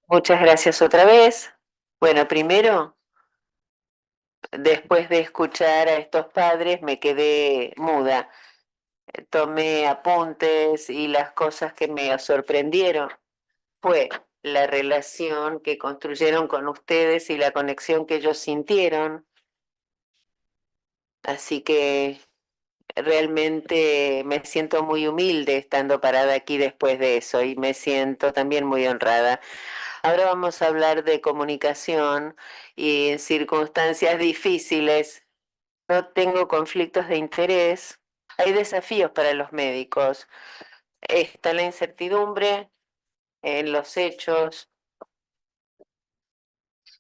Muchas gracias otra vez. Bueno, primero, después de escuchar a estos padres, me quedé muda. Tomé apuntes y las cosas que me sorprendieron fue la relación que construyeron con ustedes y la conexión que ellos sintieron. Así que realmente me siento muy humilde estando parada aquí después de eso y me siento también muy honrada. Ahora vamos a hablar de comunicación y en circunstancias difíciles. No tengo conflictos de interés. Hay desafíos para los médicos. Está la incertidumbre en los hechos.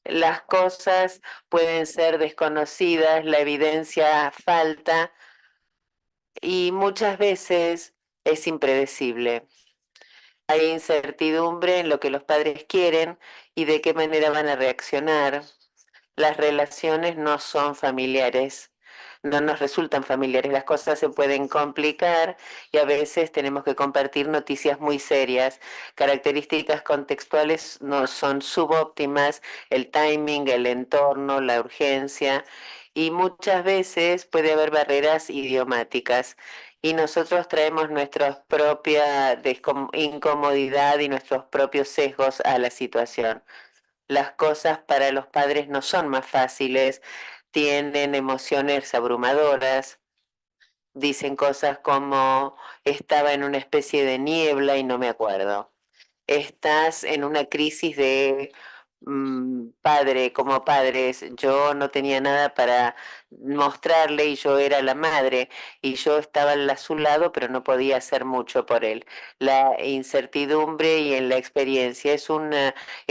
Las cosas pueden ser desconocidas, la evidencia falta y muchas veces es impredecible. Hay incertidumbre en lo que los padres quieren y de qué manera van a reaccionar. Las relaciones no son familiares, no nos resultan familiares, las cosas se pueden complicar y a veces tenemos que compartir noticias muy serias. Características contextuales no son subóptimas, el timing, el entorno, la urgencia y muchas veces puede haber barreras idiomáticas. Y nosotros traemos nuestra propia incomodidad y nuestros propios sesgos a la situación. Las cosas para los padres no son más fáciles, tienen emociones abrumadoras, dicen cosas como estaba en una especie de niebla y no me acuerdo. Estás en una crisis de padre, como padres, yo no tenía nada para mostrarle y yo era la madre y yo estaba a su lado, pero no podía hacer mucho por él. La incertidumbre y en la experiencia es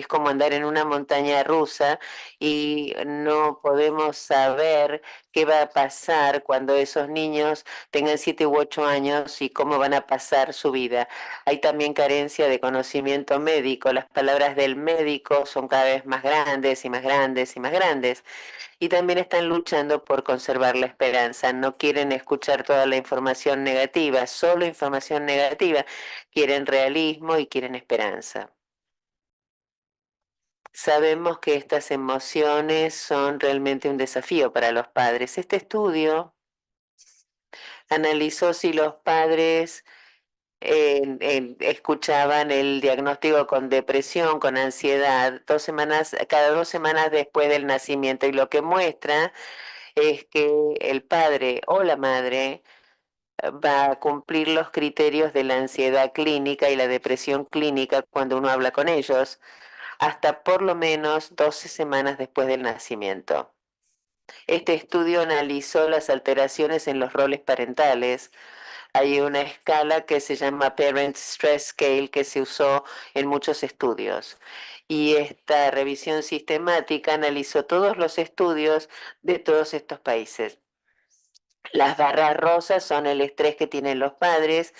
como andar en una montaña rusa y no podemos saber qué va a pasar cuando esos niños tengan 7 u 8 años y cómo van a pasar su vida. Hay también carencia de conocimiento médico. Las palabras del médico son cada vez más grandes y más grandes y más grandes. Y también están luchando por conservar la esperanza. No quieren escuchar toda la información negativa, solo información negativa. Quieren realismo y quieren esperanza. Sabemos que estas emociones son realmente un desafío para los padres. Este estudio analizó si los padres escuchaban el diagnóstico con depresión, con ansiedad, 2 semanas, cada 2 semanas después del nacimiento. Y lo que muestra es que el padre o la madre va a cumplir los criterios de la ansiedad clínica y la depresión clínica cuando uno habla con ellos, hasta por lo menos 12 semanas después del nacimiento. Este estudio analizó las alteraciones en los roles parentales. Hay una escala que se llama Parent Stress Scale que se usó en muchos estudios. Y esta revisión sistemática analizó todos los estudios de todos estos países. Las barras rosas son el estrés que tienen los padres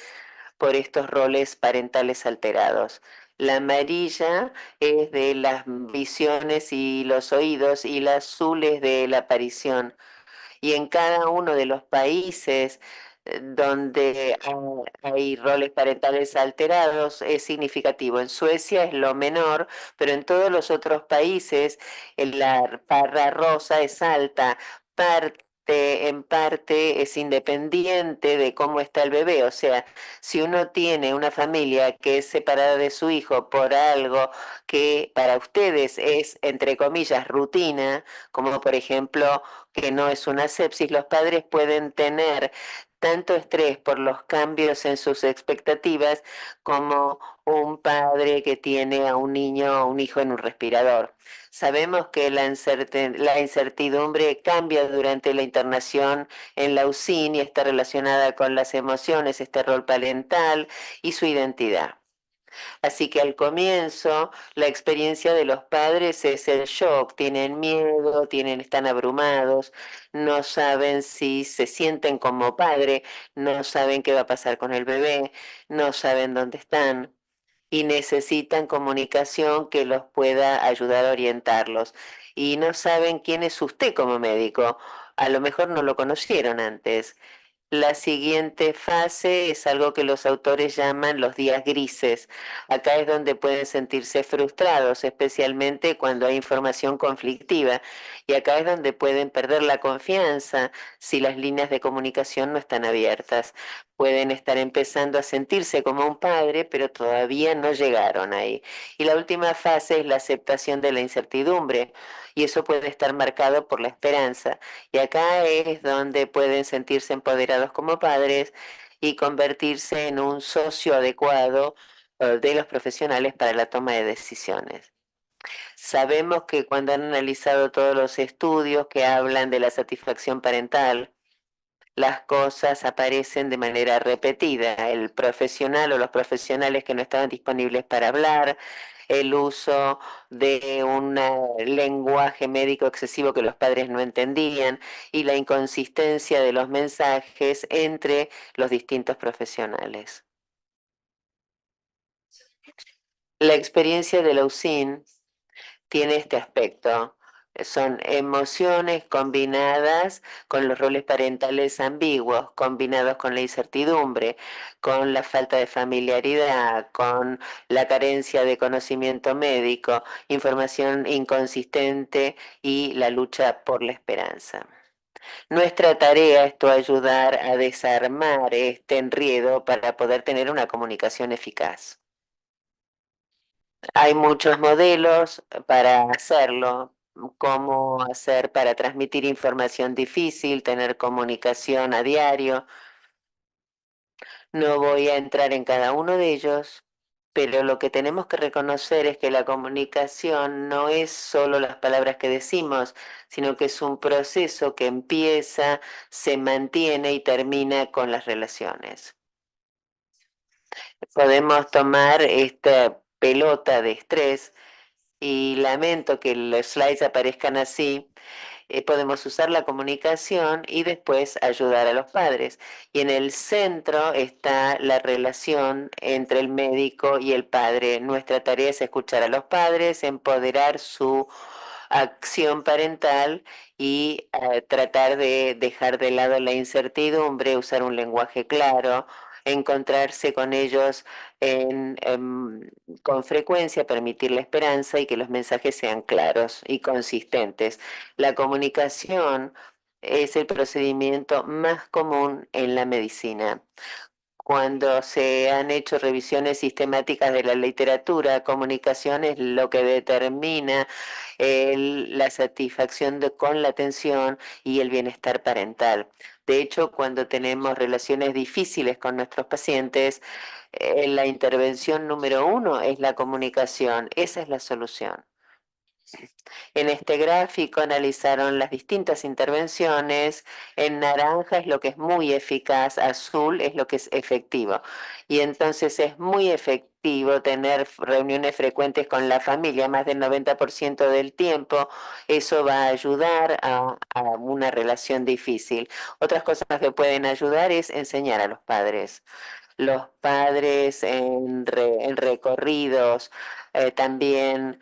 por estos roles parentales alterados. La amarilla es de las visiones y los oídos y la azul es de la aparición y en cada uno de los países donde hay roles parentales alterados es significativo. En Suecia es lo menor, pero en todos los otros países la barra rosa es alta. En parte es independiente de cómo está el bebé, o sea, si uno tiene una familia que es separada de su hijo por algo que para ustedes es, entre comillas, rutina, como por ejemplo que no es una sepsis, los padres pueden tener tanto estrés por los cambios en sus expectativas como un padre que tiene a un niño o un hijo en un respirador. Sabemos que la incertidumbre cambia durante la internación en la UCIN y está relacionada con las emociones, este rol parental y su identidad. Así que al comienzo la experiencia de los padres es el shock, tienen miedo, están abrumados, no saben si se sienten como padre, no saben qué va a pasar con el bebé, no saben dónde están y necesitan comunicación que los pueda ayudar a orientarlos. Y no saben quién es usted como médico, a lo mejor no lo conocieron antes La siguiente fase es algo que los autores llaman los días grises. Acá es donde pueden sentirse frustrados, especialmente cuando hay información conflictiva. Y acá es donde pueden perder la confianza si las líneas de comunicación no están abiertas. Pueden estar empezando a sentirse como un padre, pero todavía no llegaron ahí. Y la última fase es la aceptación de la incertidumbre. Y eso puede estar marcado por la esperanza. Y acá es donde pueden sentirse empoderados como padres y convertirse en un socio adecuado de los profesionales para la toma de decisiones. Sabemos que cuando han analizado todos los estudios que hablan de la satisfacción parental, las cosas aparecen de manera repetida. El profesional o los profesionales que no estaban disponibles para hablar, el uso de un lenguaje médico excesivo que los padres no entendían y la inconsistencia de los mensajes entre los distintos profesionales. La experiencia de Leucin tiene este aspecto. Son emociones combinadas con los roles parentales ambiguos, combinados con la incertidumbre, con la falta de familiaridad, con la carencia de conocimiento médico, información inconsistente y la lucha por la esperanza. Nuestra tarea es ayudar a desarmar este enredo para poder tener una comunicación eficaz. Hay muchos modelos para hacerlo, cómo hacer para transmitir información difícil, tener comunicación a diario. No voy a entrar en cada uno de ellos, pero lo que tenemos que reconocer es que la comunicación no es solo las palabras que decimos, sino que es un proceso que empieza, se mantiene y termina con las relaciones. Podemos tomar esta pelota de estrés y lamento que los slides aparezcan así. Podemos usar la comunicación y después ayudar a los padres. Y en el centro está la relación entre el médico y el padre. Nuestra tarea es escuchar a los padres, empoderar su acción parental y tratar de dejar de lado la incertidumbre, usar un lenguaje claro, encontrarse con ellos con frecuencia, permitir la esperanza y que los mensajes sean claros y consistentes. La comunicación es el procedimiento más común en la medicina. Cuando se han hecho revisiones sistemáticas de la literatura, comunicación es lo que determina la satisfacción con la atención y el bienestar parental. De hecho, cuando tenemos relaciones difíciles con nuestros pacientes, la intervención número uno es la comunicación. Esa es la solución. En este gráfico analizaron las distintas intervenciones. En naranja es lo que es muy eficaz, azul es lo que es efectivo. Y entonces es muy efectivo tener reuniones frecuentes con la familia, más del 90% del tiempo. Eso va a ayudar a una relación difícil. Otras cosas que pueden ayudar es enseñar a los padres. Los padres en recorridos, también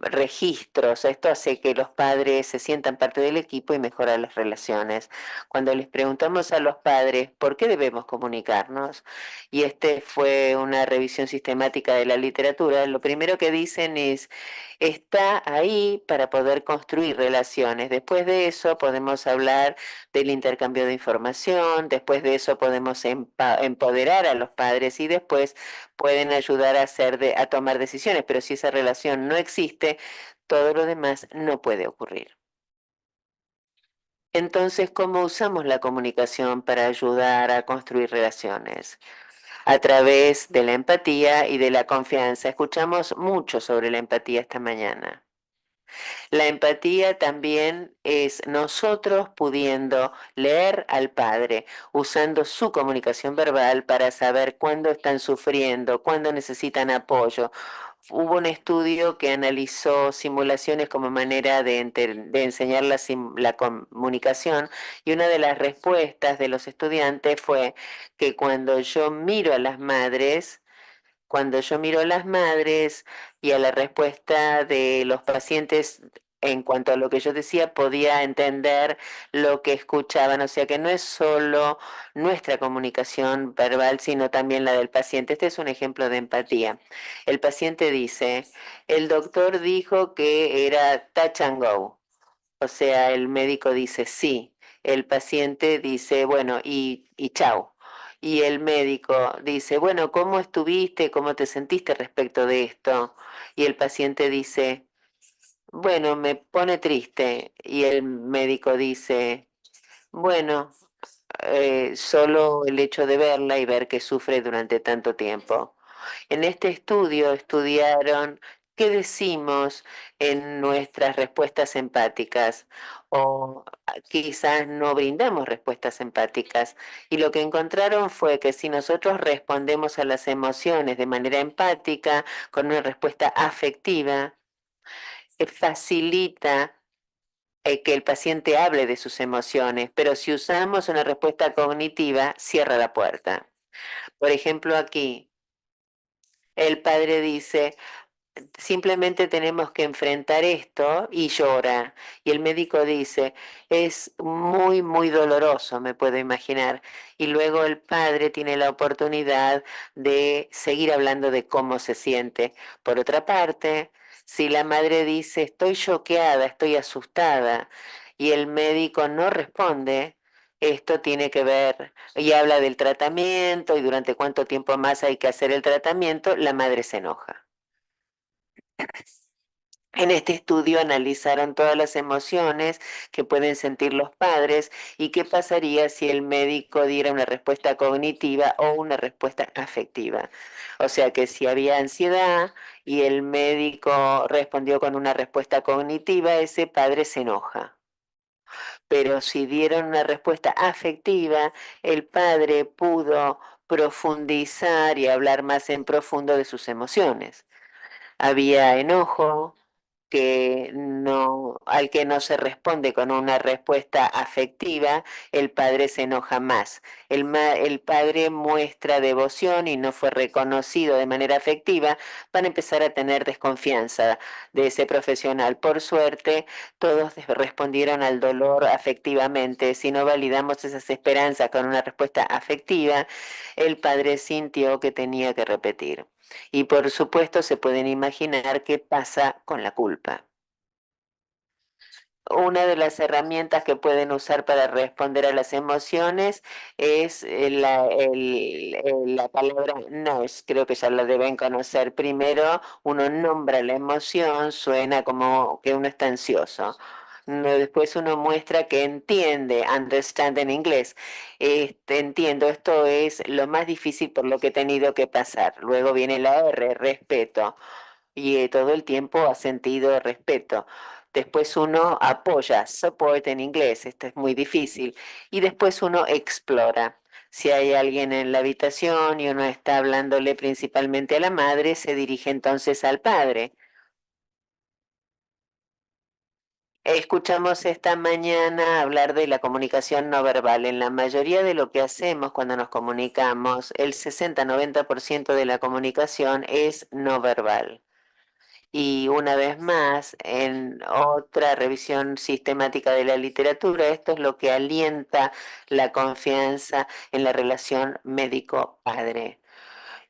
registros. Esto hace que los padres se sientan parte del equipo y mejora las relaciones. Cuando les preguntamos a los padres por qué debemos comunicarnos, y este fue una revisión sistemática de la literatura, lo primero que dicen es, está ahí para poder construir relaciones. Después de eso podemos hablar del intercambio de información, después de eso podemos empoderar a los padres y después pueden ayudar a a tomar decisiones, pero si esa relación no existe, todo lo demás no puede ocurrir. Entonces, ¿cómo usamos la comunicación para ayudar a construir relaciones? A través de la empatía y de la confianza. Escuchamos mucho sobre la empatía esta mañana. La empatía también es nosotros pudiendo leer al padre, usando su comunicación verbal para saber cuándo están sufriendo, cuándo necesitan apoyo. Hubo un estudio que analizó simulaciones como manera de enseñar la comunicación y una de las respuestas de los estudiantes fue que cuando yo miro a las madres y a la respuesta de los pacientes en cuanto a lo que yo decía, podía entender lo que escuchaban, o sea que no es solo nuestra comunicación verbal, sino también la del paciente. Este es un ejemplo de empatía. El paciente dice, el doctor dijo que era touch and go, o sea, el médico dice sí, el paciente dice, bueno, y chao. Y el médico dice, bueno, ¿cómo estuviste? ¿Cómo te sentiste respecto de esto? Y el paciente dice, bueno, me pone triste. Y el médico dice, bueno, solo el hecho de verla y ver que sufre durante tanto tiempo. En este estudio estudiaron qué decimos en nuestras respuestas empáticas o quizás no brindamos respuestas empáticas. Y lo que encontraron fue que si nosotros respondemos a las emociones de manera empática, con una respuesta afectiva, facilita que el paciente hable de sus emociones, pero si usamos una respuesta cognitiva, cierra la puerta. Por ejemplo, aquí el padre dice, simplemente tenemos que enfrentar esto y llora. Y el médico dice, es muy, muy doloroso, me puedo imaginar. Y luego el padre tiene la oportunidad de seguir hablando de cómo se siente. Por otra parte, si la madre dice, estoy choqueada, estoy asustada, y el médico no responde, esto tiene que ver, y habla del tratamiento y durante cuánto tiempo más hay que hacer el tratamiento, la madre se enoja. En este estudio analizaron todas las emociones que pueden sentir los padres y qué pasaría si el médico diera una respuesta cognitiva o una respuesta afectiva. O sea que si había ansiedad y el médico respondió con una respuesta cognitiva, ese padre se enoja. Pero si dieron una respuesta afectiva, el padre pudo profundizar y hablar más en profundo de sus emociones. Había enojo, al que no se responde con una respuesta afectiva, el padre se enoja más. El padre muestra devoción y no fue reconocido de manera afectiva, van a empezar a tener desconfianza de ese profesional. Por suerte, todos respondieron al dolor afectivamente. Si no validamos esas esperanzas con una respuesta afectiva, el padre sintió que tenía que repetir. Y por supuesto se pueden imaginar qué pasa con la culpa. Una de las herramientas que pueden usar para responder a las emociones es la palabra nudge, creo que ya la deben conocer. Primero uno nombra la emoción, suena como que uno está ansioso. Después uno muestra que entiende, understand en inglés. Entiendo, esto es lo más difícil por lo que he tenido que pasar. Luego viene la R, respeto y todo el tiempo ha sentido respeto. Después uno apoya, support en inglés, esto es muy difícil. Y después uno explora. Si hay alguien en la habitación y uno está hablándole principalmente a la madre, se dirige entonces al padre. Escuchamos esta mañana hablar de la comunicación no verbal. En la mayoría de lo que hacemos cuando nos comunicamos, el 60-90% de la comunicación es no verbal. Y una vez más, en otra revisión sistemática de la literatura, esto es lo que alienta la confianza en la relación médico-padre.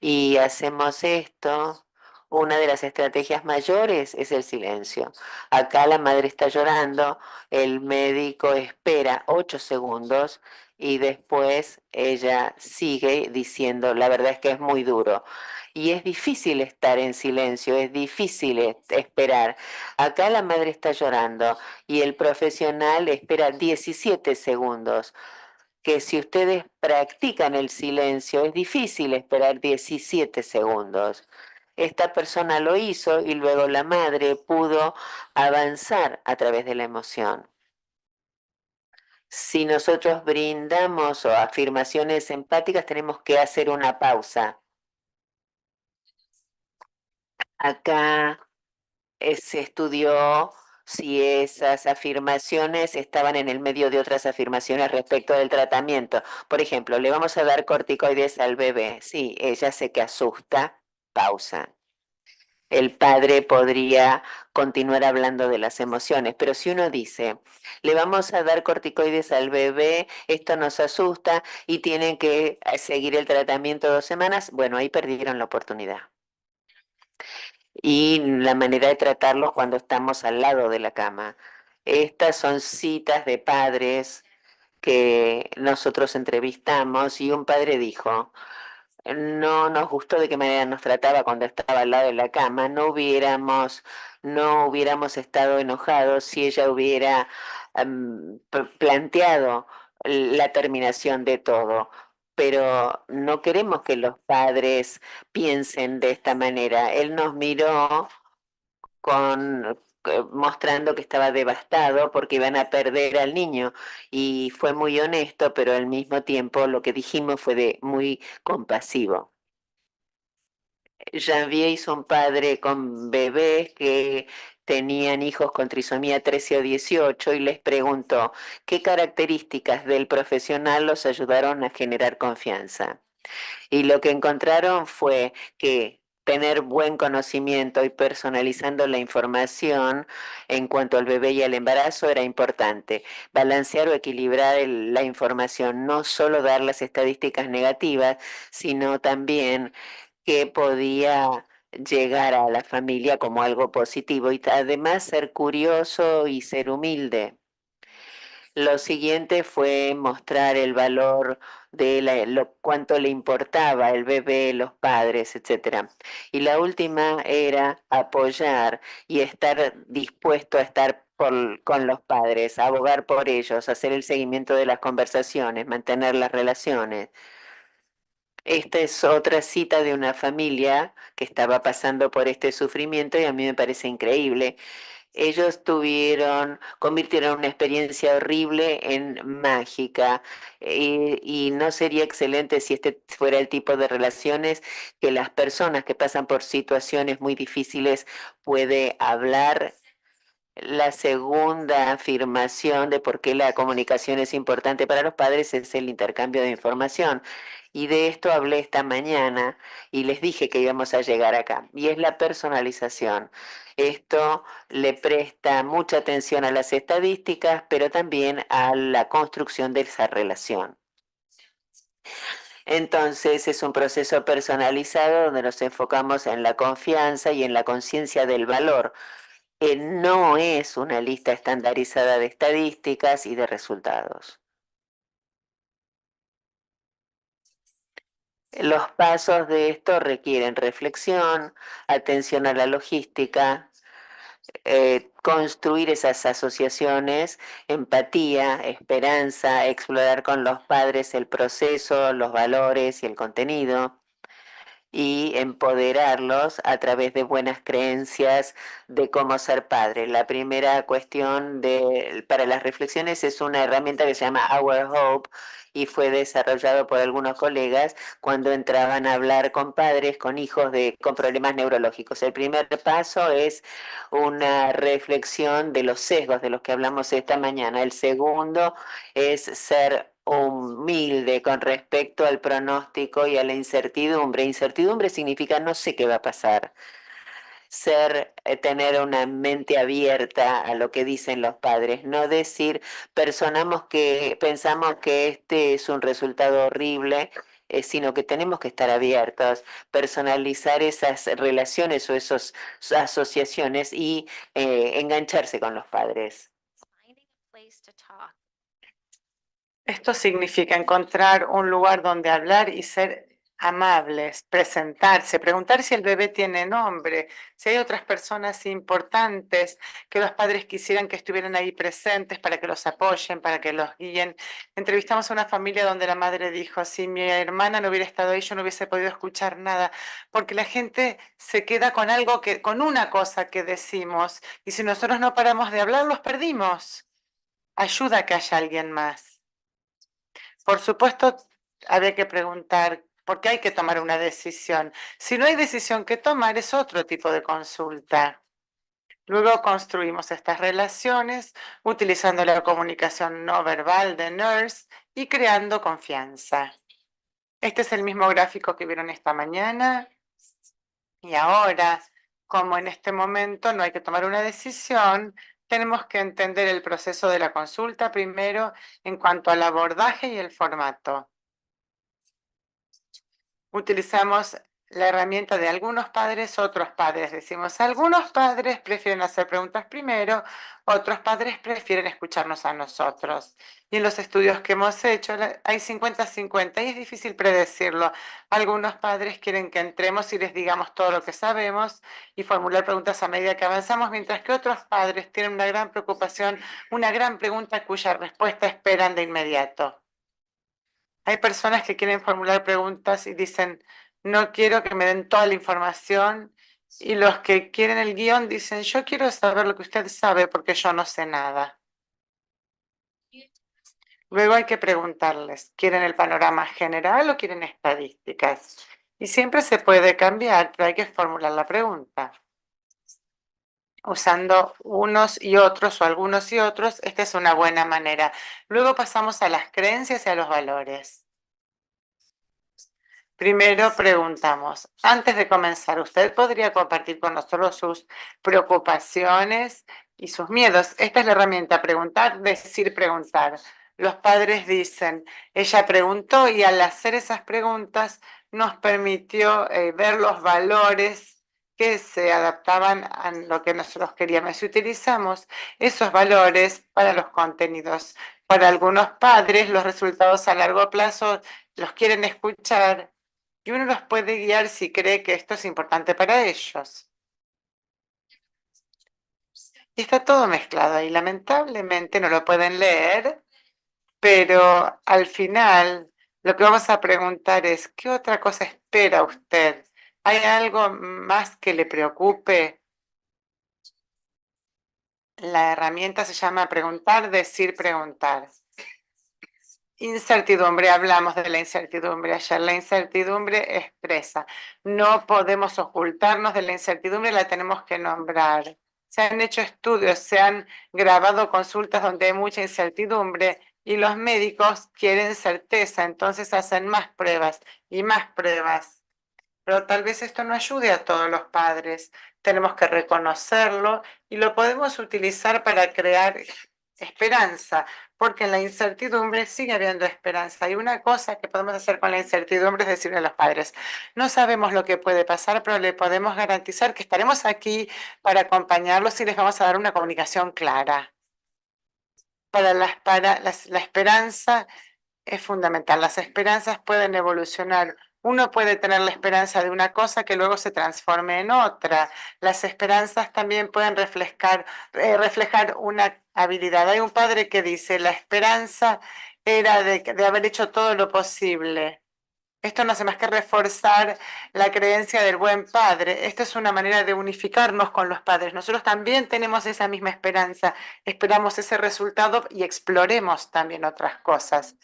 Y hacemos esto, una de las estrategias mayores es el silencio. Acá la madre está llorando, el médico espera 8 segundos y después ella sigue diciendo, la verdad es que es muy duro. Y es difícil estar en silencio, es difícil esperar. Acá la madre está llorando y el profesional espera 17 segundos, que si ustedes practican el silencio, es difícil esperar 17 segundos. Esta persona lo hizo y luego la madre pudo avanzar a través de la emoción. Si nosotros brindamos o afirmaciones empáticas, tenemos que hacer una pausa. Acá se estudió si esas afirmaciones estaban en el medio de otras afirmaciones respecto del tratamiento. Por ejemplo, le vamos a dar corticoides al bebé. Sí, ella sé que asusta. Pausa. el padre podría continuar hablando de las emociones. Pero si uno dice, le vamos a dar corticoides al bebé, esto nos asusta y tienen que seguir el tratamiento 2 semanas, bueno, ahí perdieron la oportunidad. Y la manera de tratarlos cuando estamos al lado de la cama. Estas son citas de padres que nosotros entrevistamos y un padre dijo, no nos gustó de qué manera nos trataba cuando estaba al lado de la cama, no hubiéramos estado enojados si ella hubiera planteado la terminación de todo. Pero no queremos que los padres piensen de esta manera. Él nos miró mostrando que estaba devastado porque iban a perder al niño y fue muy honesto, pero al mismo tiempo lo que dijimos fue de muy compasivo. Janvier hizo un padre con bebés que tenían hijos con trisomía 13 o 18 y les preguntó qué características del profesional los ayudaron a generar confianza. Y lo que encontraron fue que tener buen conocimiento y personalizando la información en cuanto al bebé y al embarazo era importante. Balancear o equilibrar la información, no solo dar las estadísticas negativas, sino también que podía llegar a la familia como algo positivo y además ser curioso y ser humilde. Lo siguiente fue mostrar el valor de cuánto le importaba el bebé, los padres, etcétera. Y la última era apoyar y estar dispuesto a estar con los padres, abogar por ellos, hacer el seguimiento de las conversaciones, mantener las relaciones. Esta es otra cita de una familia que estaba pasando por este sufrimiento y a mí me parece increíble. Ellos convirtieron una experiencia horrible en mágica y no sería excelente si este fuera el tipo de relaciones que las personas que pasan por situaciones muy difíciles puede hablar. La segunda afirmación de por qué la comunicación es importante para los padres es el intercambio de información. Y de esto hablé esta mañana y les dije que íbamos a llegar acá. Y es la personalización. Esto le presta mucha atención a las estadísticas, pero también a la construcción de esa relación. Entonces es un proceso personalizado donde nos enfocamos en la confianza y en la conciencia del valor. No es una lista estandarizada de estadísticas y de resultados. Los pasos de esto requieren reflexión, atención a la logística, construir esas asociaciones, empatía, esperanza, explorar con los padres el proceso, los valores y el contenido y empoderarlos a través de buenas creencias de cómo ser padre. La primera cuestión para las reflexiones es una herramienta que se llama Our Hope y fue desarrollado por algunos colegas cuando entraban a hablar con padres con hijos con problemas neurológicos. El primer paso es una reflexión de los sesgos de los que hablamos esta mañana. El segundo es ser humilde con respecto al pronóstico y a la incertidumbre. Incertidumbre significa no sé qué va a pasar. Tener una mente abierta a lo que dicen los padres, no decir, pensamos que este es un resultado horrible, sino que tenemos que estar abiertos, personalizar esas relaciones o esas asociaciones y engancharse con los padres. Esto significa encontrar un lugar donde hablar y ser amables, presentarse, preguntar si el bebé tiene nombre, si hay otras personas importantes que los padres quisieran que estuvieran ahí presentes para que los apoyen, para que los guíen. Entrevistamos a una familia donde la madre dijo, si mi hermana no hubiera estado ahí, yo no hubiese podido escuchar nada, porque la gente se queda con con una cosa que decimos, y si nosotros no paramos de hablar, los perdimos. Ayuda a que haya alguien más. Por supuesto, habría que preguntar por qué hay que tomar una decisión. Si no hay decisión que tomar, es otro tipo de consulta. Luego construimos estas relaciones utilizando la comunicación no verbal de NERS y creando confianza. Este es el mismo gráfico que vieron esta mañana. Y ahora como en este momento no hay que tomar una decisión, tenemos que entender el proceso de la consulta primero en cuanto al abordaje y el formato. Utilizamos la herramienta de algunos padres, otros padres. Decimos, algunos padres prefieren hacer preguntas primero, otros padres prefieren escucharnos a nosotros. Y en los estudios que hemos hecho hay 50-50 y es difícil predecirlo. Algunos padres quieren que entremos y les digamos todo lo que sabemos y formular preguntas a medida que avanzamos, mientras que otros padres tienen una gran preocupación, una gran pregunta cuya respuesta esperan de inmediato. Hay personas que quieren formular preguntas y dicen, no quiero que me den toda la información. Y los que quieren el guión dicen, yo quiero saber lo que usted sabe porque yo no sé nada. Luego hay que preguntarles, ¿quieren el panorama general o quieren estadísticas? Y siempre se puede cambiar, pero hay que formular la pregunta. Usando unos y otros o algunos y otros, esta es una buena manera. Luego pasamos a las creencias y a los valores. Primero preguntamos, antes de comenzar, ¿usted podría compartir con nosotros sus preocupaciones y sus miedos? Esta es la herramienta, preguntar, decir, preguntar. Los padres dicen, ella preguntó y al hacer esas preguntas nos permitió ver los valores que se adaptaban a lo que nosotros queríamos. Y utilizamos esos valores para los contenidos. Para algunos padres, los resultados a largo plazo los quieren escuchar y uno los puede guiar si cree que esto es importante para ellos. Y está todo mezclado ahí. Lamentablemente no lo pueden leer, pero al final lo que vamos a preguntar es, ¿qué otra cosa espera usted? ¿Hay algo más que le preocupe? La herramienta se llama preguntar, decir, preguntar. Incertidumbre, hablamos de la incertidumbre ayer. La incertidumbre expresa. No podemos ocultarnos de la incertidumbre, la tenemos que nombrar. Se han hecho estudios, se han grabado consultas donde hay mucha incertidumbre y los médicos quieren certeza, entonces hacen más pruebas y más pruebas. Pero tal vez esto no ayude a todos los padres. Tenemos que reconocerlo y lo podemos utilizar para crear esperanza, porque en la incertidumbre sigue habiendo esperanza. Y una cosa que podemos hacer con la incertidumbre es decirle a los padres, no sabemos lo que puede pasar, pero le podemos garantizar que estaremos aquí para acompañarlos y les vamos a dar una comunicación clara. La esperanza es fundamental. Las esperanzas pueden evolucionar. Uno puede tener la esperanza de una cosa que luego se transforme en otra. Las esperanzas también pueden reflejar una habilidad. Hay un padre que dice, la esperanza era de haber hecho todo lo posible. Esto no hace más que reforzar la creencia del buen padre. Esto es una manera de unificarnos con los padres. Nosotros también tenemos esa misma esperanza. Esperamos ese resultado y exploremos también otras cosas.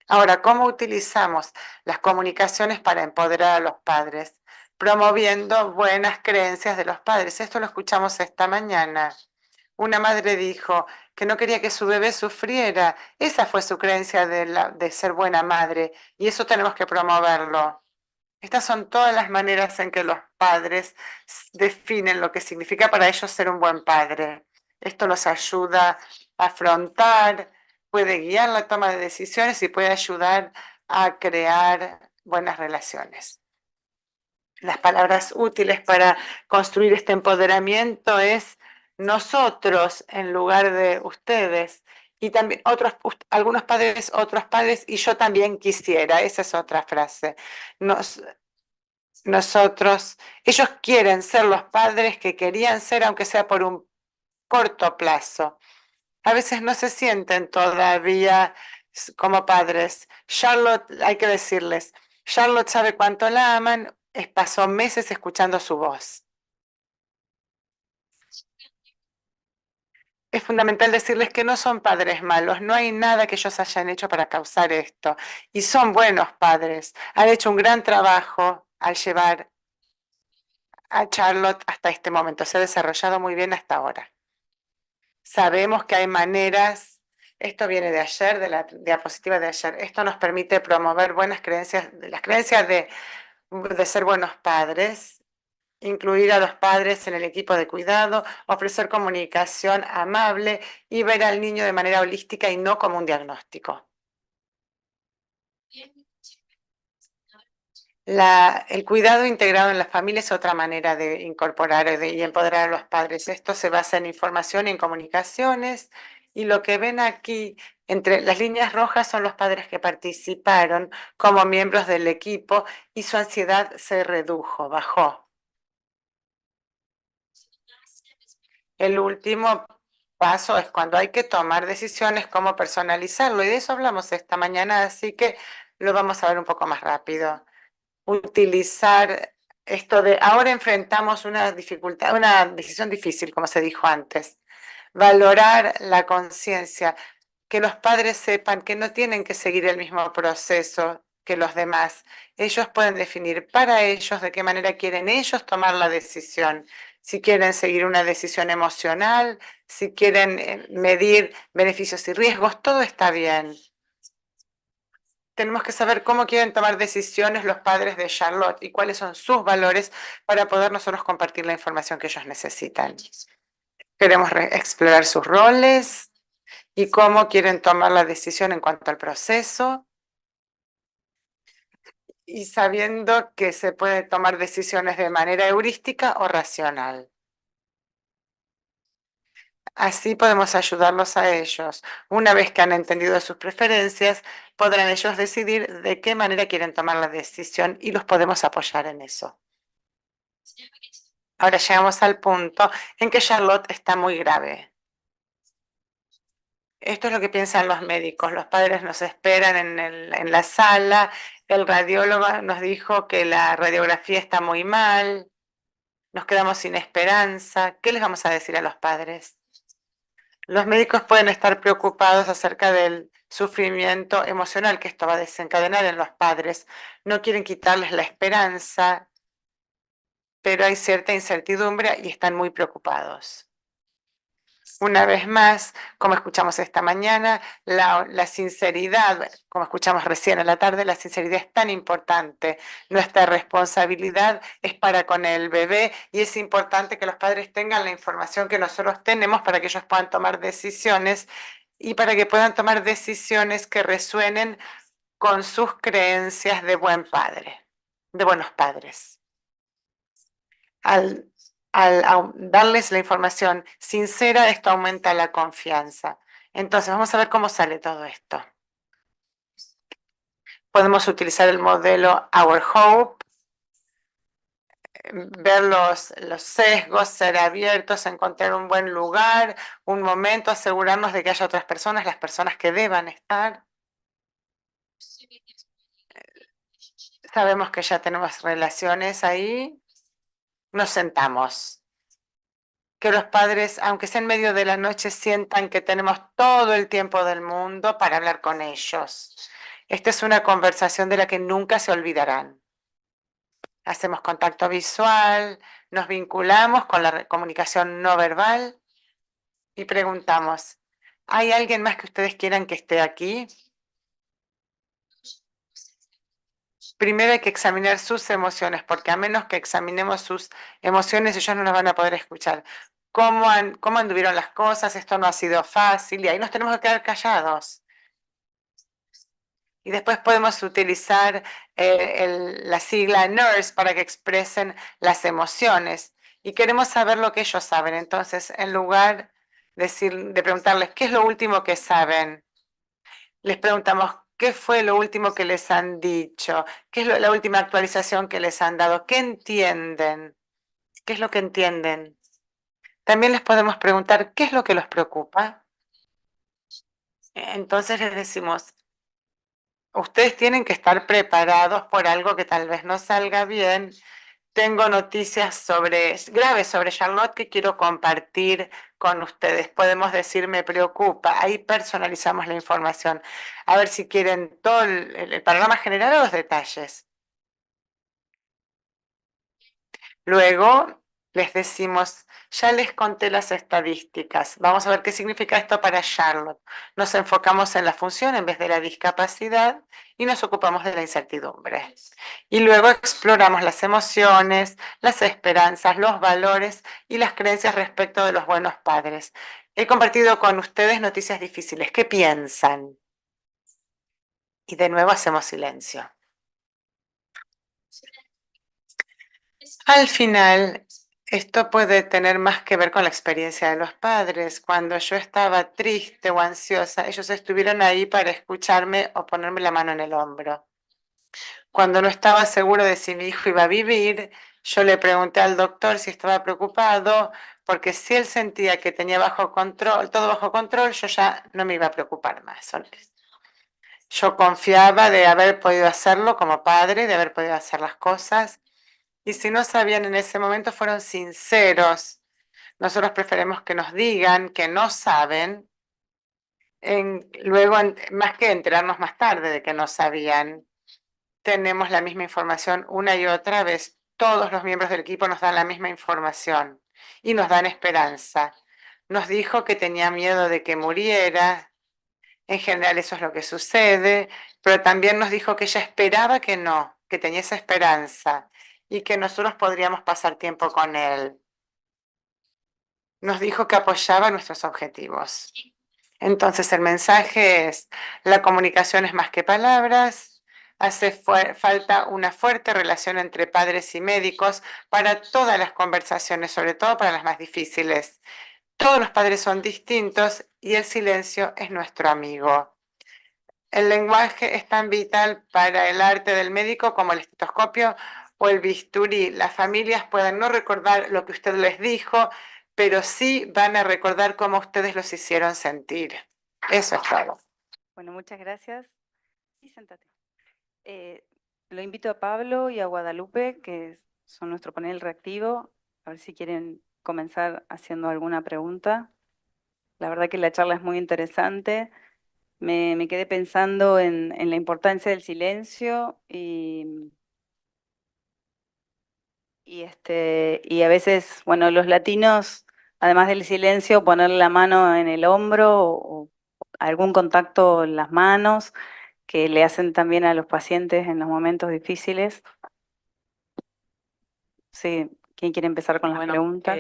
Ahora, ¿cómo utilizamos las comunicaciones para empoderar a los padres? Promoviendo buenas creencias de los padres. Esto lo escuchamos esta mañana. Una madre dijo que no quería que su bebé sufriera. Esa fue su creencia de ser buena madre y eso tenemos que promoverlo. Estas son todas las maneras en que los padres definen lo que significa para ellos ser un buen padre. Esto los ayuda a afrontar, puede guiar la toma de decisiones y puede ayudar a crear buenas relaciones. Las palabras útiles para construir este empoderamiento es nosotros en lugar de ustedes. Y también algunos padres, otros padres, y yo también quisiera. Esa es otra frase. Nosotros, ellos quieren ser los padres que querían ser, aunque sea por un corto plazo. A veces no se sienten todavía como padres. Charlotte, hay que decirles, Charlotte sabe cuánto la aman, pasó meses escuchando su voz. Es fundamental decirles que no son padres malos, no hay nada que ellos hayan hecho para causar esto. Y son buenos padres, han hecho un gran trabajo al llevar a Charlotte hasta este momento, se ha desarrollado muy bien hasta ahora. Sabemos que hay maneras, esto viene de ayer, de la diapositiva de ayer, esto nos permite promover buenas creencias, las creencias de ser buenos padres. incluir a los padres en el equipo de cuidado, ofrecer comunicación amable y ver al niño de manera holística y no como un diagnóstico. El cuidado integrado en la familia es otra manera de incorporar y empoderar a los padres. Esto se basa en información y en comunicaciones. Y lo que ven aquí, entre las líneas rojas, son los padres que participaron como miembros del equipo y su ansiedad se redujo, bajó. El último paso es cuando hay que tomar decisiones, cómo personalizarlo. Y de eso hablamos esta mañana, así que lo vamos a ver un poco más rápido. Utilizar esto de ahora enfrentamos una dificultad, una decisión difícil, como se dijo antes. Valorar la conciencia, que los padres sepan que no tienen que seguir el mismo proceso que los demás. Ellos pueden definir para ellos de qué manera quieren ellos tomar la decisión. Si quieren seguir una decisión emocional, si quieren medir beneficios y riesgos, todo está bien. Tenemos que saber cómo quieren tomar decisiones los padres de Charlotte y cuáles son sus valores para poder nosotros compartir la información que ellos necesitan. Queremos explorar sus roles y cómo quieren tomar la decisión en cuanto al proceso y sabiendo que se puede tomar decisiones de manera heurística o racional. Así podemos ayudarlos a ellos. Una vez que han entendido sus preferencias, podrán ellos decidir de qué manera quieren tomar la decisión y los podemos apoyar en eso. Ahora llegamos al punto en que Charlotte está muy grave. Esto es lo que piensan los médicos. Los padres nos esperan en la sala. El radiólogo nos dijo que la radiografía está muy mal. Nos quedamos sin esperanza. ¿Qué les vamos a decir a los padres? Los médicos pueden estar preocupados acerca del sufrimiento emocional que esto va a desencadenar en los padres. No quieren quitarles la esperanza, pero hay cierta incertidumbre y están muy preocupados. Una vez más, como escuchamos esta mañana, la sinceridad, como escuchamos recién en la tarde, la sinceridad es tan importante. Nuestra responsabilidad es para con el bebé y es importante que los padres tengan la información que nosotros tenemos para que ellos puedan tomar decisiones y para que puedan tomar decisiones que resuenen con sus creencias de buen padre, de buenos padres. Al darles la información sincera, esto aumenta la confianza. Entonces, vamos a ver cómo sale todo esto. Podemos utilizar el modelo Our Hope, ver los sesgos, ser abiertos, encontrar un buen lugar, un momento, asegurarnos de que haya otras personas, las personas que deban estar. Sabemos que ya tenemos relaciones ahí. Nos sentamos. Que los padres, aunque sea en medio de la noche, sientan que tenemos todo el tiempo del mundo para hablar con ellos. Esta es una conversación de la que nunca se olvidarán. Hacemos contacto visual, nos vinculamos con la comunicación no verbal y preguntamos, ¿hay alguien más que ustedes quieran que esté aquí? Primero hay que examinar sus emociones, porque a menos que examinemos sus emociones, ellos no nos van a poder escuchar. ¿Cómo anduvieron las cosas? Esto no ha sido fácil y ahí nos tenemos que quedar callados. Y después podemos utilizar la sigla NURSE para que expresen las emociones. Y queremos saber lo que ellos saben. Entonces, en lugar de preguntarles qué es lo último que saben, les preguntamos qué fue lo último que les han dicho, qué es la última actualización que les han dado, qué entienden, qué es lo que entienden. También les podemos preguntar qué es lo que los preocupa. Entonces les decimos, ustedes tienen que estar preparados por algo que tal vez no salga bien. Tengo noticias graves sobre Charlotte que quiero compartir con ustedes. Podemos decir, me preocupa. Ahí personalizamos la información. A ver si quieren todo el panorama general o los detalles. Luego, les decimos, ya les conté las estadísticas, vamos a ver qué significa esto para Charlotte. Nos enfocamos en la función en vez de la discapacidad y nos ocupamos de la incertidumbre. Y luego exploramos las emociones, las esperanzas, los valores y las creencias respecto de los buenos padres. He compartido con ustedes noticias difíciles. ¿Qué piensan? Y de nuevo hacemos silencio. Al final, esto puede tener más que ver con la experiencia de los padres. Cuando yo estaba triste o ansiosa, ellos estuvieron ahí para escucharme o ponerme la mano en el hombro. Cuando no estaba seguro de si mi hijo iba a vivir, yo le pregunté al doctor si estaba preocupado, porque si él sentía que tenía bajo control, todo bajo control, yo ya no me iba a preocupar más. Yo confiaba de haber podido hacerlo como padre, de haber podido hacer las cosas. Y si no sabían en ese momento, fueron sinceros. Nosotros preferimos que nos digan que no saben, luego, más que enterarnos más tarde de que no sabían. Tenemos la misma información una y otra vez. Todos los miembros del equipo nos dan la misma información y nos dan esperanza. Nos dijo que tenía miedo de que muriera. En general eso es lo que sucede, pero también nos dijo que ella esperaba que no, que tenía esa esperanza y que nosotros podríamos pasar tiempo con él. Nos dijo que apoyaba nuestros objetivos. Entonces el mensaje es, la comunicación es más que palabras, hace falta una fuerte relación entre padres y médicos para todas las conversaciones, sobre todo para las más difíciles. Todos los padres son distintos y el silencio es nuestro amigo. El lenguaje es tan vital para el arte del médico como el estetoscopio o el bisturí. Las familias pueden no recordar lo que usted les dijo, pero sí van a recordar cómo ustedes los hicieron sentir. Eso es todo. Bueno, muchas gracias. Sí, sentate. Lo invito a Pablo y a Guadalupe, que son nuestro panel reactivo, a ver si quieren comenzar haciendo alguna pregunta. La verdad que la charla es muy interesante. Me quedé pensando en la importancia del silencio y a veces, bueno, los latinos, además del silencio, poner la mano en el hombro o algún contacto en las manos que le hacen también a los pacientes en los momentos difíciles. Sí, ¿quién quiere empezar con las preguntas?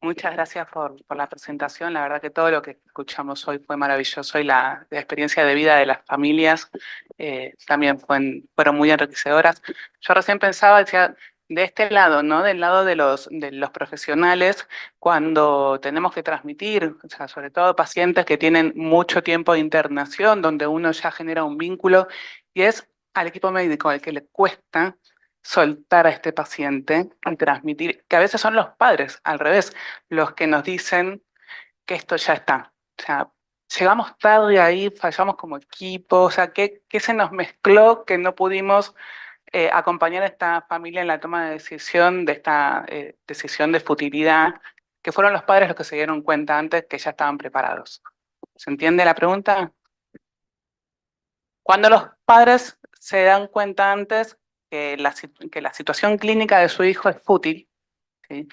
Muchas gracias por la presentación. La verdad que todo lo que escuchamos hoy fue maravilloso y la experiencia de vida de las familias también fueron muy enriquecedoras. Yo recién pensaba, decía, de este lado, ¿no? Del lado de los profesionales, cuando tenemos que transmitir, o sea, sobre todo pacientes que tienen mucho tiempo de internación, donde uno ya genera un vínculo, y es al equipo médico al que le cuesta soltar a este paciente y transmitir, que a veces son los padres, al revés, los que nos dicen que esto ya está. O sea, llegamos tarde ahí, fallamos como equipo, o sea, ¿qué se nos mezcló que no pudimos acompañar a esta familia en la toma de decisión, de esta decisión de futilidad, que fueron los padres los que se dieron cuenta antes que ya estaban preparados? ¿Se entiende la pregunta? Cuando los padres se dan cuenta antes que la situación clínica de su hijo es fútil, ¿sí?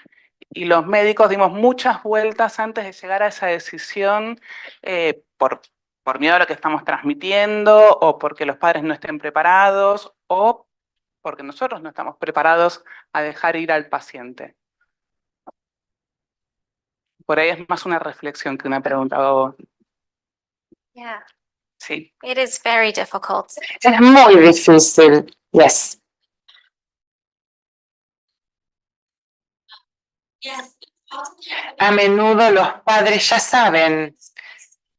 Y los médicos dimos muchas vueltas antes de llegar a esa decisión por miedo a lo que estamos transmitiendo o porque los padres no estén preparados o porque nosotros no estamos preparados a dejar ir al paciente. Por ahí es más una reflexión que una pregunta. Yeah, Sí. it is very difficult. Es muy difícil. Yes. A menudo los padres ya saben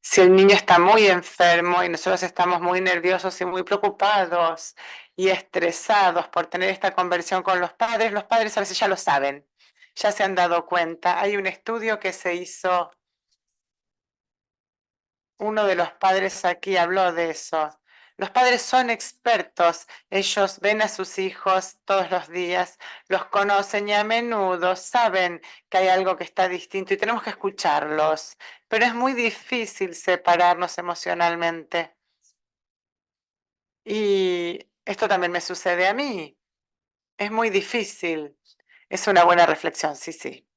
si el niño está muy enfermo y nosotros estamos muy nerviosos y muy preocupados y estresados por tener esta conversión con los padres a veces ya lo saben, ya se han dado cuenta. Hay un estudio que se hizo, uno de los padres aquí habló de eso. Los padres son expertos, ellos ven a sus hijos todos los días, los conocen y a menudo saben que hay algo que está distinto y tenemos que escucharlos, pero es muy difícil separarnos emocionalmente. Y esto también me sucede a mí, es muy difícil. Es una buena reflexión, sí, sí.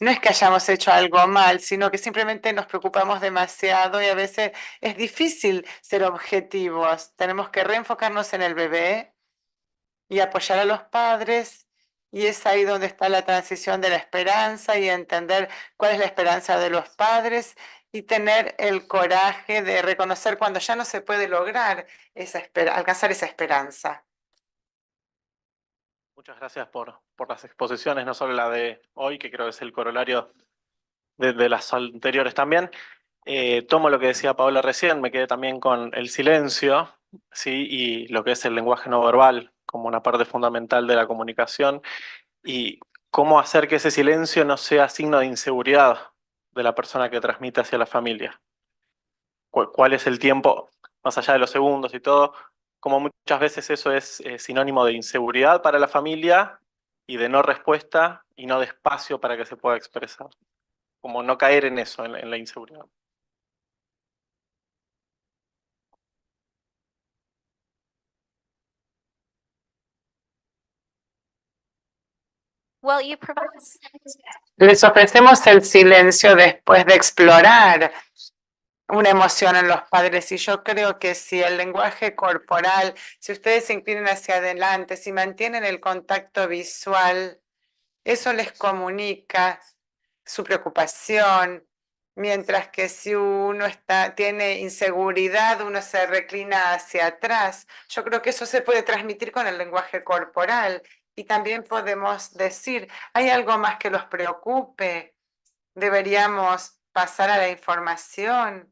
No es que hayamos hecho algo mal, sino que simplemente nos preocupamos demasiado y a veces es difícil ser objetivos. Tenemos que reenfocarnos en el bebé y apoyar a los padres. Y es ahí donde está la transición de la esperanza y entender cuál es la esperanza de los padres y tener el coraje de reconocer cuando ya no se puede lograr alcanzar esa esperanza. Muchas gracias por las exposiciones, no solo la de hoy, que creo que es el corolario de las anteriores también. Tomo lo que decía Paola recién, me quedé también con el silencio, ¿sí? Y lo que es el lenguaje no verbal como una parte fundamental de la comunicación y cómo hacer que ese silencio no sea signo de inseguridad de la persona que transmite hacia la familia. ¿Cuál es el tiempo, más allá de los segundos y todo? Como muchas veces eso es sinónimo de inseguridad para la familia y de no respuesta y no de espacio para que se pueda expresar. Como no caer en eso, en la inseguridad. Well, you provide Les ofrecemos el silencio después de explorar una emoción en los padres y yo creo que si el lenguaje corporal, si ustedes se inclinan hacia adelante, si mantienen el contacto visual, eso les comunica su preocupación, mientras que si uno tiene inseguridad, uno se reclina hacia atrás. Yo creo que eso se puede transmitir con el lenguaje corporal y también podemos decir, ¿hay algo más que los preocupe? ¿Deberíamos pasar a la información?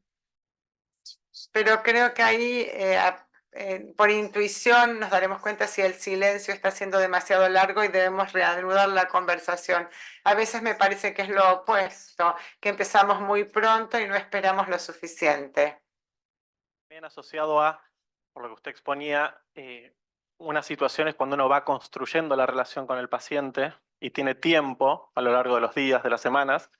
Pero creo que ahí, por intuición, nos daremos cuenta si el silencio está siendo demasiado largo y debemos reanudar la conversación. A veces me parece que es lo opuesto, que empezamos muy pronto y no esperamos lo suficiente. Bien asociado a, por lo que usted exponía, unas situaciones cuando uno va construyendo la relación con el paciente y tiene tiempo a lo largo de los días, de las semanas,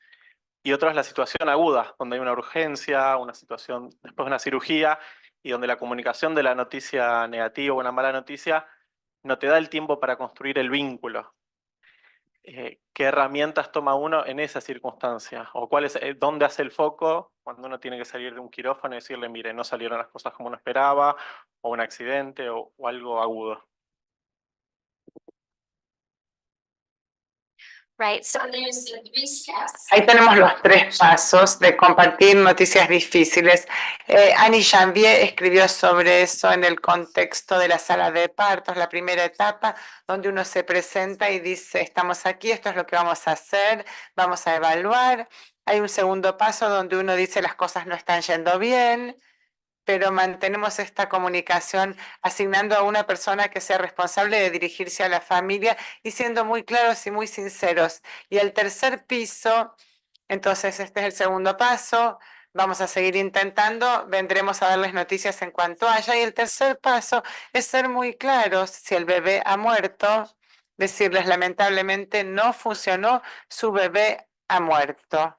y otra es la situación aguda, donde hay una urgencia, una situación después de una cirugía, y donde la comunicación de la noticia negativa o una mala noticia no te da el tiempo para construir el vínculo. ¿Qué herramientas toma uno en esa circunstancia? ¿O dónde hace el foco cuando uno tiene que salir de un quirófano y decirle, mire, no salieron las cosas como uno esperaba, o un accidente, o algo agudo? right. So there's the 3 steps. Ahí tenemos los 3 pasos de compartir noticias difíciles. Annie Janvier escribió sobre eso en el contexto de la sala de partos, la primera etapa, donde uno se presenta y dice, estamos aquí, esto es lo que vamos a hacer, vamos a evaluar. Hay un segundo paso donde uno dice, las cosas no están yendo bien, pero mantenemos esta comunicación asignando a una persona que sea responsable de dirigirse a la familia y siendo muy claros y muy sinceros. Y el tercer piso, entonces este es el segundo paso, vamos a seguir intentando, vendremos a darles noticias en cuanto haya. Y el tercer paso es ser muy claros, si el bebé ha muerto, decirles lamentablemente no funcionó, su bebé ha muerto.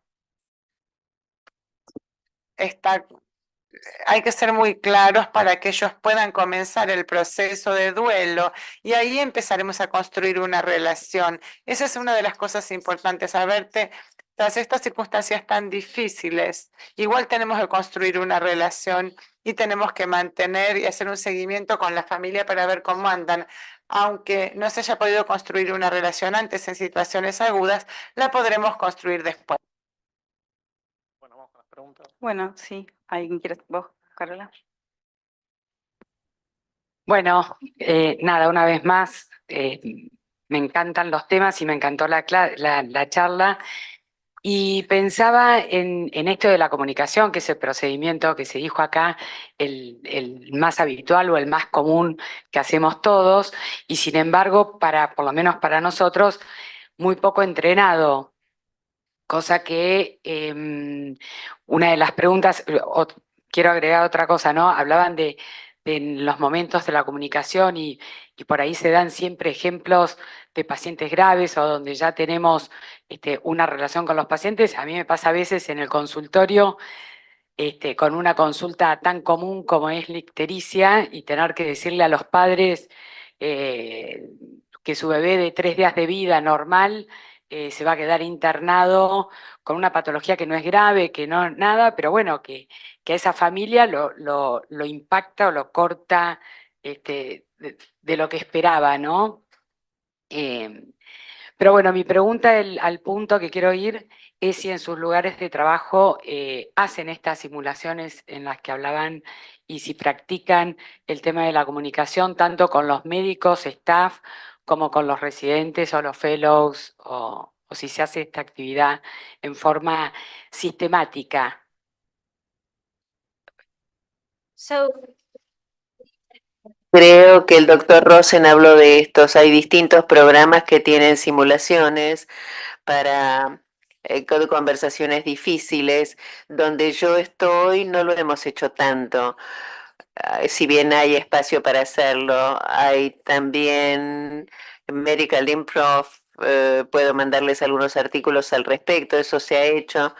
Hay que ser muy claros para que ellos puedan comenzar el proceso de duelo y ahí empezaremos a construir una relación. Esa es una de las cosas importantes, saberte, tras estas circunstancias tan difíciles, igual tenemos que construir una relación y tenemos que mantener y hacer un seguimiento con la familia para ver cómo andan. Aunque no se haya podido construir una relación antes en situaciones agudas, la podremos construir después. Bueno, vamos con las preguntas. Bueno, sí. ¿Alguien quiere? ¿Vos, Carola? Bueno, nada, una vez más, me encantan los temas y me encantó la charla. Y pensaba en esto de la comunicación, que es el procedimiento que se dijo acá, el más habitual o el más común que hacemos todos, y sin embargo, por lo menos para nosotros, muy poco entrenado. Cosa que una de las preguntas, quiero agregar otra cosa, ¿no? Hablaban de los momentos de la comunicación y por ahí se dan siempre ejemplos de pacientes graves o donde ya tenemos una relación con los pacientes. A mí me pasa a veces en el consultorio con una consulta tan común como es la ictericia y tener que decirle a los padres que su bebé de 3 días de vida normal se va a quedar internado con una patología que no es grave, que no nada, pero bueno, que a esa familia lo impacta o lo corta de lo que esperaba, ¿no? Pero bueno, mi pregunta al punto que quiero ir es si en sus lugares de trabajo hacen estas simulaciones en las que hablaban y si practican el tema de la comunicación tanto con los médicos, staff, como con los residentes o los fellows, o si se hace esta actividad en forma sistemática. So Creo que el doctor Rosen habló de estos. Hay distintos programas que tienen simulaciones para conversaciones difíciles. Donde yo estoy no lo hemos hecho tanto. Si bien hay espacio para hacerlo, hay también Medical Improv, puedo mandarles algunos artículos al respecto, eso se ha hecho.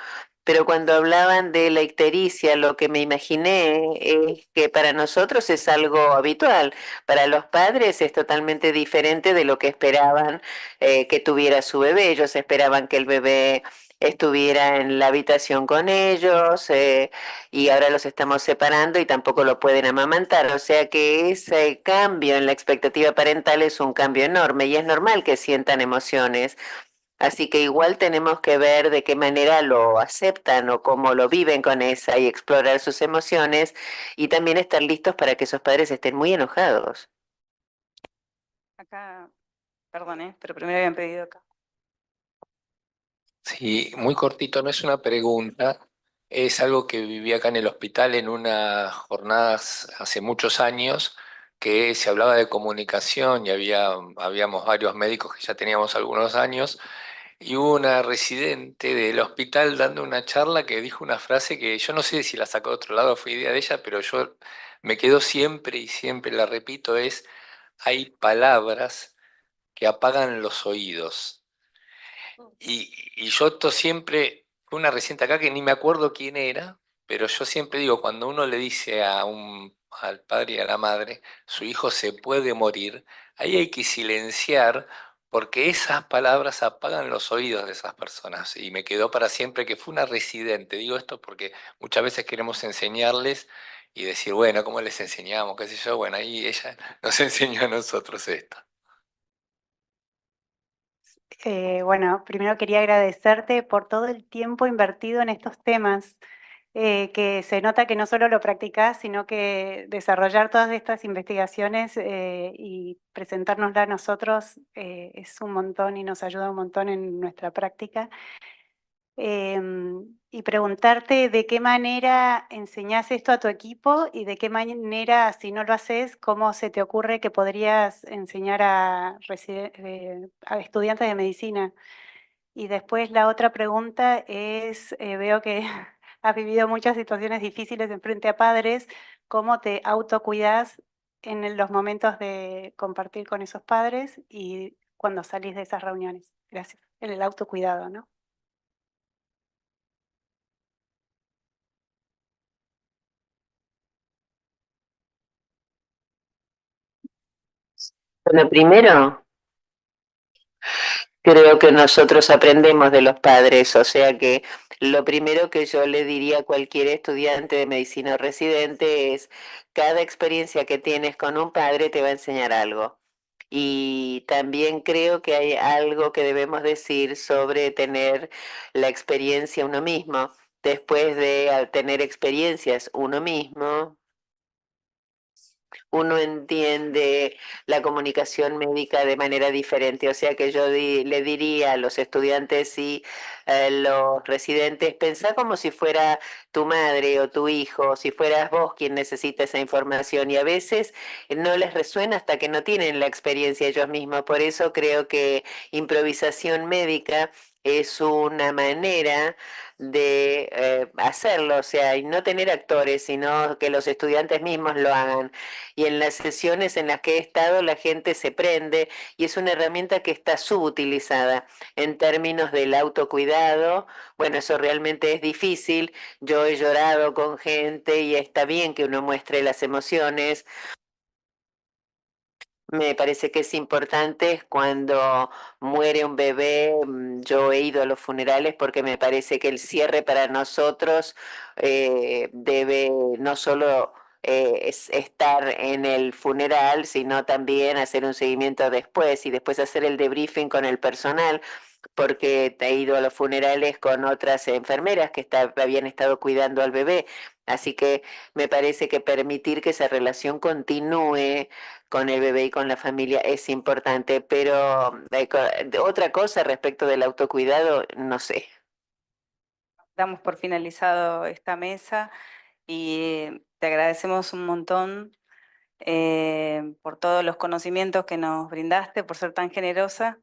Pero cuando hablaban de la ictericia, lo que me imaginé es que para nosotros es algo habitual, para los padres es totalmente diferente de lo que esperaban que tuviera su bebé. Ellos esperaban que el bebé estuviera en la habitación con ellos, y ahora los estamos separando y tampoco lo pueden amamantar. O sea que ese cambio en la expectativa parental es un cambio enorme y es normal que sientan emociones. Así que igual tenemos que ver de qué manera lo aceptan o cómo lo viven con esa y explorar sus emociones y también estar listos para que esos padres estén muy enojados. Acá, perdón, pero primero habían pedido acá. Sí, muy cortito, no es una pregunta, es algo que viví acá en el hospital en unas jornadas hace muchos años, que se hablaba de comunicación y habíamos varios médicos que ya teníamos algunos años, y hubo una residente del hospital dando una charla que dijo una frase que yo no sé si la sacó de otro lado, fue idea de ella, pero yo me quedo siempre y siempre la repito, es, hay palabras que apagan los oídos. Y yo esto siempre, fue una reciente acá que ni me acuerdo quién era, pero yo siempre digo, cuando uno le dice al padre y a la madre, su hijo se puede morir, ahí hay que silenciar porque esas palabras apagan los oídos de esas personas. Y me quedó para siempre que fue una residente. Digo esto porque muchas veces queremos enseñarles y decir, bueno, ¿cómo les enseñamos? ¿Qué sé yo? Bueno, ahí ella nos enseñó a nosotros esto. Bueno, primero quería agradecerte por todo el tiempo invertido en estos temas, que se nota que no solo lo practicás, sino que desarrollar todas estas investigaciones y presentárnosla a nosotros es un montón y nos ayuda un montón en nuestra práctica. Y preguntarte de qué manera enseñás esto a tu equipo y de qué manera, si no lo haces, cómo se te ocurre que podrías enseñar a estudiantes de medicina. Y después la otra pregunta es, veo que has vivido muchas situaciones difíciles en frente a padres, ¿cómo te autocuidás en los momentos de compartir con esos padres y cuando salís de esas reuniones? Gracias. En el autocuidado, ¿no? Bueno, primero, creo que nosotros aprendemos de los padres, o sea que lo primero que yo le diría a cualquier estudiante de medicina o residente es, cada experiencia que tienes con un padre te va a enseñar algo. Y también creo que hay algo que debemos decir sobre tener la experiencia uno mismo. Después de tener experiencias uno mismo, uno entiende la comunicación médica de manera diferente. O sea que yo le diría a los estudiantes y los residentes, pensá como si fuera tu madre o tu hijo, si fueras vos quien necesita esa información. Y a veces no les resuena hasta que no tienen la experiencia ellos mismos. Por eso creo que improvisación médica es una manera de hacerlo, o sea, y no tener actores, sino que los estudiantes mismos lo hagan. Y en las sesiones en las que he estado la gente se prende y es una herramienta que está subutilizada en términos del autocuidado. Bueno, eso realmente es difícil. Yo he llorado con gente y está bien que uno muestre las emociones. me parece que es importante cuando muere un bebé. Yo he ido a los funerales porque me parece que el cierre para nosotros debe no solo estar en el funeral, sino también hacer un seguimiento después y después hacer el debriefing con el personal, porque he ido a los funerales con otras enfermeras que habían estado cuidando al bebé. Así que me parece que permitir que esa relación continúe con el bebé y con la familia es importante, pero de otra cosa respecto del autocuidado, no sé. Damos por finalizado esta mesa y te agradecemos un montón por todos los conocimientos que nos brindaste, por ser tan generosa.